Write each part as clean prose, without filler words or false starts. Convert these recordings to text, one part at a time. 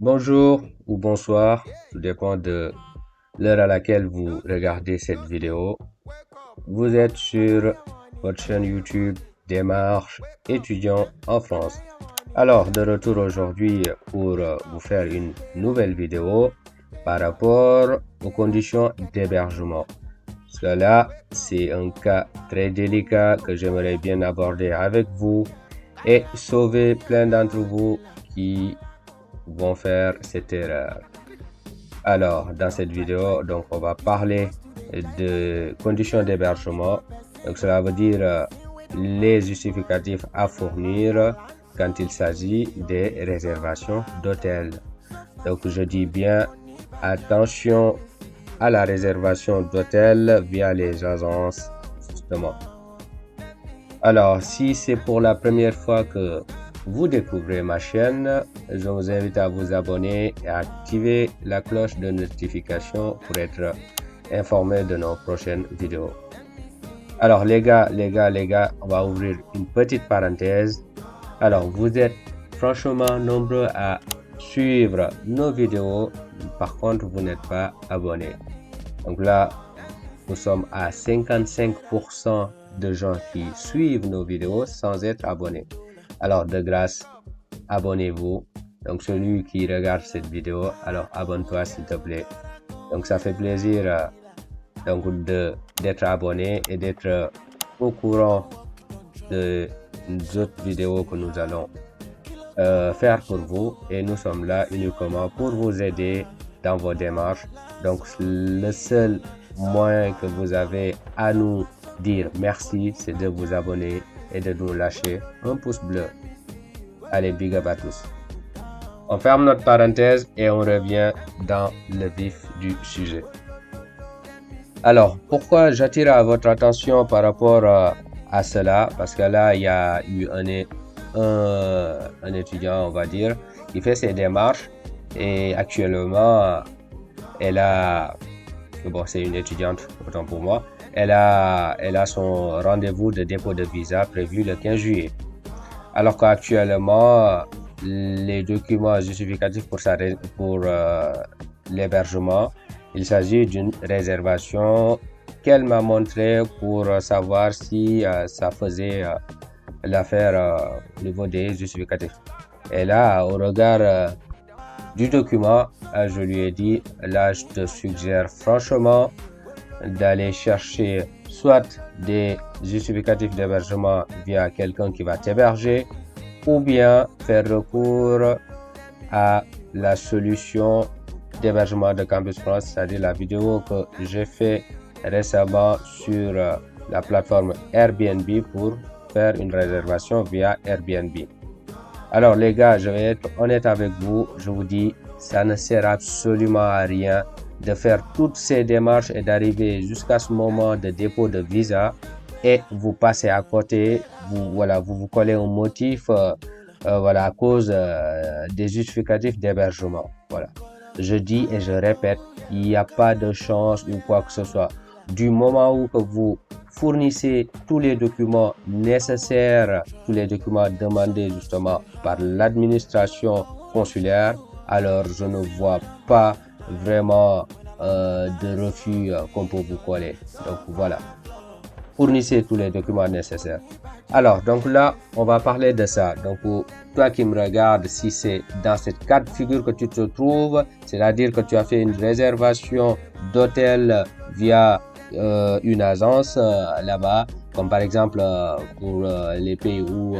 Bonjour ou bonsoir, tout dépend de l'heure à laquelle vous regardez cette vidéo. Vous êtes sur votre chaîne YouTube Démarche étudiant en France. Alors, de retour aujourd'hui pour vous faire une nouvelle vidéo par rapport aux conditions d'hébergement. Cela, c'est un cas très délicat que j'aimerais bien aborder avec vous et sauver plein d'entre vous qui vont faire cette erreur. Alors, dans cette vidéo, donc, on va parler de conditions d'hébergement. Donc, cela veut dire les justificatifs à fournir quand il s'agit des réservations d'hôtels. Donc, je dis bien attention à la réservation d'hôtels via les agences, justement. Alors, si c'est pour la première fois que vous découvrez ma chaîne, je vous invite à vous abonner et à activer la cloche de notification pour être informé de nos prochaines vidéos. Alors les gars, on va ouvrir une petite parenthèse. Alors vous êtes franchement nombreux à suivre nos vidéos, par contre vous n'êtes pas abonnés. Donc là, nous sommes à 55% de gens qui suivent nos vidéos sans être abonnés. Alors de grâce, abonnez-vous. Donc celui qui regarde cette vidéo, alors abonne-toi s'il te plaît. Donc ça fait plaisir d'être abonné et d'être au courant de autres vidéos que nous allons faire pour vous. Et nous sommes là uniquement pour vous aider dans vos démarches. Donc le seul moyen que vous avez à nous dire merci, c'est de vous abonner et de nous lâcher un pouce bleu. Allez, big up à tous. On ferme notre parenthèse et on revient dans le vif du sujet. Alors, pourquoi j'attire à votre attention par rapport à cela? Parce que là, il y a eu un étudiant, on va dire, qui fait ses démarches et actuellement, c'est une étudiante, autant pour moi, elle a son rendez-vous de dépôt de visa prévu le 15 juillet. Alors qu'actuellement, les documents justificatifs pour l'hébergement, il s'agit d'une réservation qu'elle m'a montré pour savoir si ça faisait l'affaire au niveau des justificatifs. Et là, au regard du document, je lui ai dit, là, je te suggère franchement d'aller chercher soit des justificatifs d'hébergement via quelqu'un qui va t'héberger ou bien faire recours à la solution d'hébergement de Campus France, c'est-à-dire la vidéo que j'ai fait récemment sur la plateforme Airbnb pour faire une réservation via Airbnb. Alors les gars, je vais être honnête avec vous, je vous dis, ça ne sert absolument à rien de faire toutes ces démarches et d'arriver jusqu'à ce moment de dépôt de visa et vous passez à côté, vous collez un motif à cause des justificatifs d'hébergement. Voilà. Je dis et je répète, il n'y a pas de chance ou quoi que ce soit. Du moment où que vous fournissez tous les documents nécessaires, tous les documents demandés justement par l'administration consulaire, alors je ne vois pas vraiment de refus qu'on peut vous coller. Donc voilà, fournissez tous les documents nécessaires. Alors donc là, on va parler de ça. Donc toi qui me regardes, si c'est dans cette cas de figure que tu te trouves, c'est-à-dire que tu as fait une réservation d'hôtel via une agence là-bas, comme par exemple pour les pays où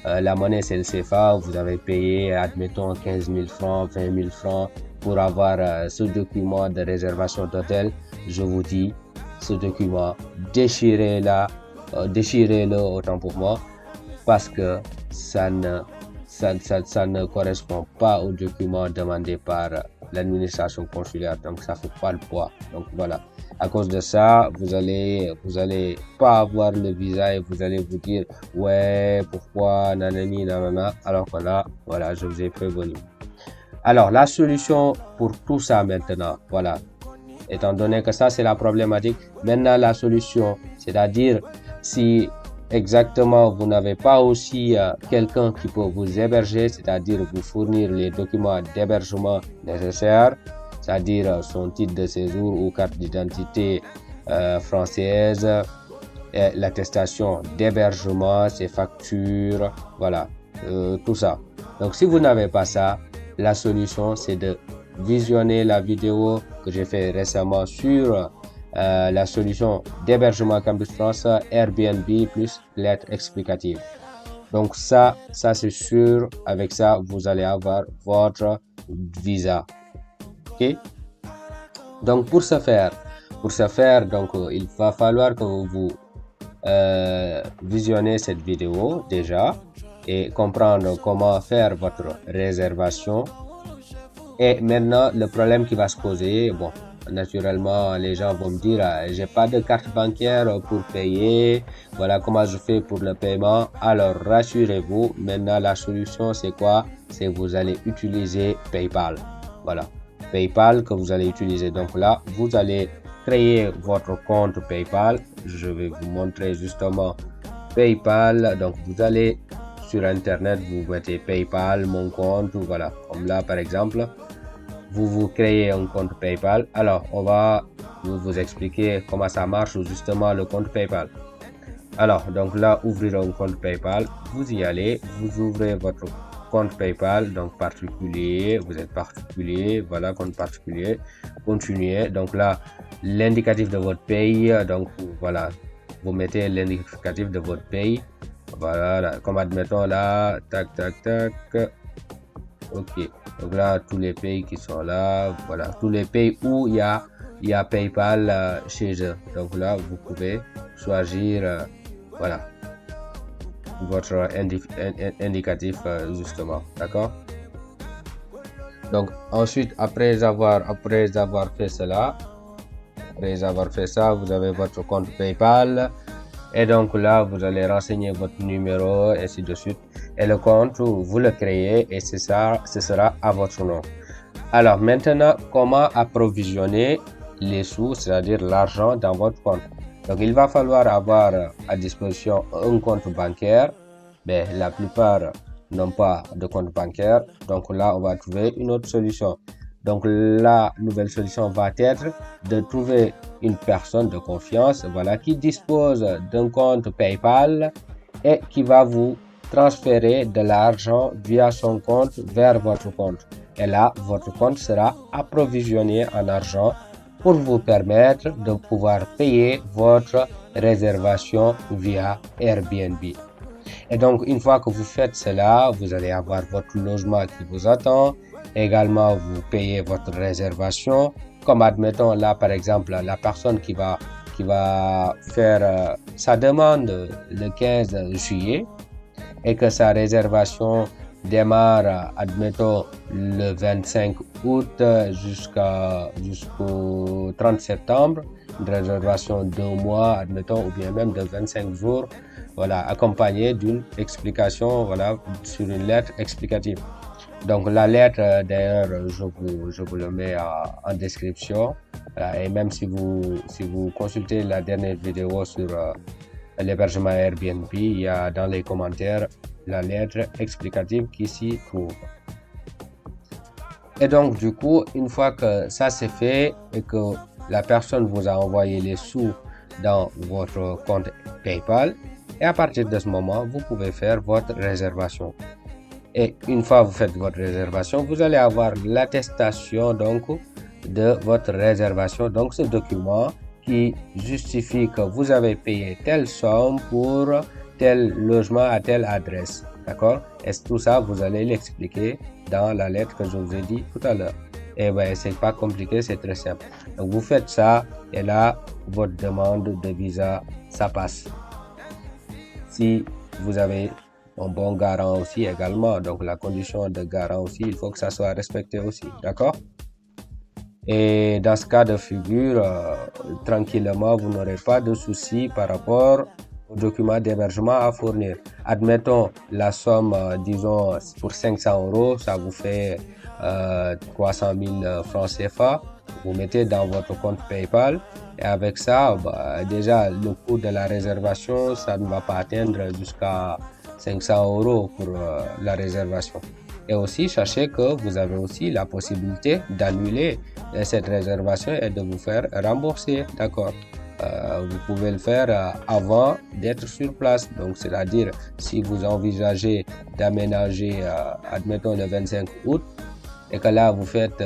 la monnaie c'est le CFA, vous avez payé, admettons, 15 000 francs, 20 000 francs pour avoir ce document de réservation d'hôtel. Je vous dis, ce document, déchirez-le autant pour moi, parce que ça ne correspond pas au document demandé par l'administration consulaire, donc ça fait pas le poids. Donc voilà, à cause de ça, vous allez pas avoir le visa et vous allez vous dire ouais, pourquoi nanani nanana, alors que là, voilà, je vous ai prévenu. Alors la solution pour tout ça maintenant, voilà, étant donné que ça c'est la problématique, maintenant la solution, c'est-à-dire si exactement, vous n'avez pas aussi quelqu'un qui peut vous héberger, c'est-à-dire vous fournir les documents d'hébergement nécessaires, c'est-à-dire son titre de séjour ou carte d'identité française, et l'attestation d'hébergement, ses factures, voilà, tout ça. Donc si vous n'avez pas ça, la solution c'est de visionner la vidéo que j'ai fait récemment sur la solution d'hébergement Campus France, Airbnb plus lettre explicative. Donc ça c'est sûr, avec ça vous allez avoir votre visa. Ok? Donc pour ce faire, donc il va falloir que vous visionnez cette vidéo déjà et comprendre comment faire votre réservation. Et maintenant, le problème qui va se poser, bon, naturellement, les gens vont me dire, j'ai pas de carte bancaire pour payer, voilà comment je fais pour le paiement. Alors, rassurez-vous, maintenant, la solution, c'est quoi? C'est vous allez utiliser PayPal. Voilà, PayPal que vous allez utiliser. Donc là, vous allez créer votre compte PayPal. Je vais vous montrer justement PayPal. Donc, vous allez sur Internet, vous mettez PayPal, mon compte, voilà, comme là, par exemple. Vous créez un compte PayPal. Alors, on va vous expliquer comment ça marche justement le compte PayPal. Alors, donc là, ouvrir un compte PayPal, vous y allez, vous ouvrez votre compte PayPal, donc particulier, vous êtes particulier, voilà, compte particulier, continuez. Donc là, l'indicatif de votre pays, donc voilà, vous mettez l'indicatif de votre pays, voilà, comme admettons là, tac, tac, tac, ok. Donc là, tous les pays qui sont là, voilà, tous les pays où il y a PayPal chez eux. Donc là, vous pouvez choisir, voilà, votre indicatif justement, d'accord? Donc ensuite, après avoir fait cela, vous avez votre compte PayPal. Et donc là, vous allez renseigner votre numéro, et ainsi de suite. Et le compte, vous le créez et ce sera à votre nom. Alors maintenant, comment approvisionner les sous, c'est-à-dire l'argent dans votre compte? Donc il va falloir avoir à disposition un compte bancaire. Mais la plupart n'ont pas de compte bancaire. Donc là, on va trouver une autre solution. Donc la nouvelle solution va être de trouver une personne de confiance, voilà, qui dispose d'un compte PayPal et qui va vous transférer de l'argent via son compte vers votre compte. Et là, votre compte sera approvisionné en argent pour vous permettre de pouvoir payer votre réservation via Airbnb. Et donc, une fois que vous faites cela, vous allez avoir votre logement qui vous attend. Également, vous payez votre réservation. Comme admettons là, par exemple, la personne qui va faire sa demande le 15 juillet et que sa réservation démarre, admettons, le 25 août jusqu'au 30 septembre. Une réservation de 2 mois, admettons, ou bien même de 25 jours. Voilà, accompagné d'une explication, voilà, sur une lettre explicative. Donc la lettre, d'ailleurs, je vous le mets en description. Voilà, et même si vous consultez la dernière vidéo sur l'hébergement Airbnb, il y a dans les commentaires la lettre explicative qui s'y trouve. Et donc du coup, une fois que ça c'est fait et que la personne vous a envoyé les sous dans votre compte PayPal, et à partir de ce moment, vous pouvez faire votre réservation. Et une fois que vous faites votre réservation, vous allez avoir l'attestation donc de votre réservation. Donc ce document qui justifie que vous avez payé telle somme pour tel logement à telle adresse. D'accord? Et tout ça, vous allez l'expliquer dans la lettre que je vous ai dit tout à l'heure. Et ben, c'est pas compliqué, c'est très simple. Donc vous faites ça et là, votre demande de visa, ça passe. Si vous avez un bon garant aussi également, donc la condition de garant aussi, il faut que ça soit respecté aussi, d'accord? Et dans ce cas de figure, tranquillement, vous n'aurez pas de soucis par rapport aux documents d'hébergement à fournir. Admettons la somme, disons, pour 500 €, ça vous fait 300 000 francs CFA. Vous mettez dans votre compte PayPal et avec ça, déjà le coût de la réservation, ça ne va pas atteindre jusqu'à 500 € pour la réservation. Et aussi, sachez que vous avez aussi la possibilité d'annuler cette réservation et de vous faire rembourser, d'accord? Vous pouvez le faire avant d'être sur place. Donc, c'est-à-dire, si vous envisagez d'aménager, admettons, le 25 août, et que là, vous faites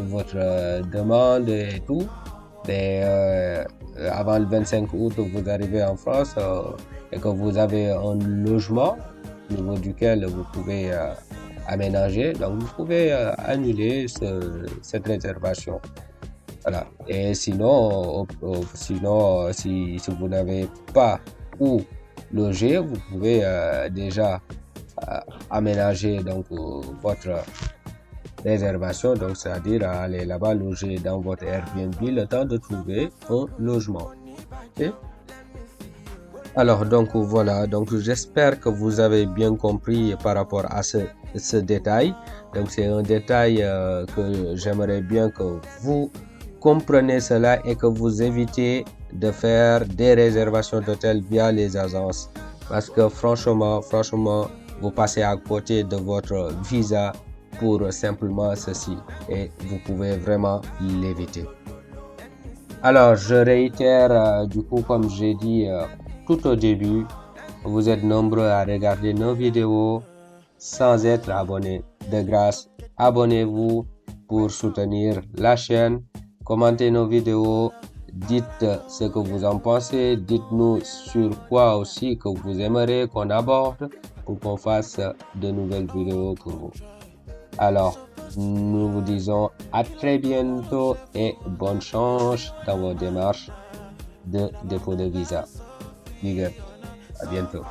votre demande et tout, avant le 25 août, vous arrivez en France et que vous avez un logement au niveau duquel vous pouvez aménager, donc vous pouvez annuler cette réservation. Voilà. Et sinon, si vous n'avez pas où loger, vous pouvez déjà aménager donc votre réservation, donc c'est-à-dire aller là-bas loger dans votre Airbnb le temps de trouver un logement. Okay? Alors donc voilà, donc j'espère que vous avez bien compris par rapport à ce détail. Donc c'est un détail que j'aimerais bien que vous compreniez cela et que vous évitez de faire des réservations d'hôtel via les agences, parce que franchement, vous passez à côté de votre visa pour simplement ceci et vous pouvez vraiment l'éviter. Alors je réitère du coup, comme j'ai dit tout au début, vous êtes nombreux à regarder nos vidéos sans être abonné. De grâce, abonnez-vous pour soutenir la chaîne, commentez nos vidéos, dites ce que vous en pensez, dites-nous sur quoi aussi que vous aimeriez qu'on aborde pour qu'on fasse de nouvelles vidéos pour vous. Alors, nous vous disons à très bientôt et bonne chance dans vos démarches de dépôt de visa. Big up. À bientôt.